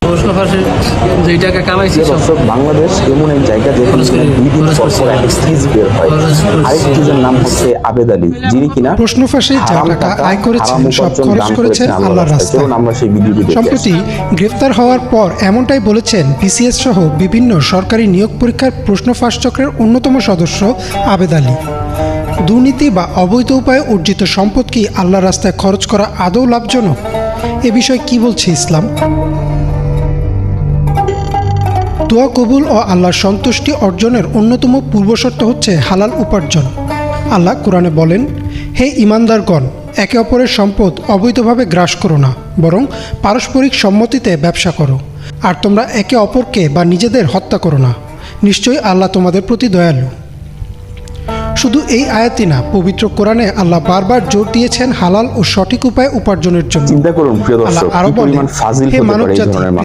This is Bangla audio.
প্রশ্ন ফাঁসে যেই টাকা কামাইছি সব দর্শক, বাংলাদেশ এমন এক জায়গা যেখানে দুই দিন পর পর একটা সিরিজ বের হয়। আরেক সিরিজের নাম হচ্ছে আবেদ আলী, যিনি কিনা প্রশ্ন ফাঁসে যা হারাম টাকা টাকা, আয় করেছেন হারাম সব উপার্জন খরচ দান করেছেন আল্লাহর রাস্তায়। চলুন আমরা সেই ভিডিওটি দেখি। সম্প্রতি গ্রেফতার হওয়ার পর এমনটাই বলেছেন বিসিএস সহ বিভিন্ন সরকারি নিয়োগ পরীক্ষার প্রশ্ন ফাঁস চক্রের অন্যতম সদস্য আবেদ আলী। দুর্নীতি বা অবৈধ উপায়ে অর্জিত সম্পদ কি আল্লাহর রাস্তায় খরচ করা আদৌ লাভজনক? এ বিষয়ে কি বলছে ইসলাম? দোয়া কবুল ও আল্লাহর সন্তুষ্টি অর্জনের অন্যতম পূর্বশর্ত হচ্ছে হালাল উপার্জন। আল্লাহ কোরআনে বলেন, হে ঈমানদারগণ, একে অপরের সম্পদ অবৈধভাবে গ্রাস করো না, বরং পারস্পরিক সম্মতিতে ব্যবসা করো। আর তোমরা একে অপরকে বা নিজেদের হত্যা করো না, নিশ্চয়ই আল্লাহ তোমাদের প্রতি দয়ালু। শুধু এই আয়াতই না, পবিত্র কোরআনে আল্লাহ বারবার জোর দিয়েছেন হালাল ও সঠিক উপায়ে উপার্জনের জন্য। চিন্তা করুন প্রিয় আল্লাহ দর্শক, আরো কি বলেন, পরিমাণ ফাজিল হে হতে পারে এই মানবজাতি, ধরনের মানুষ।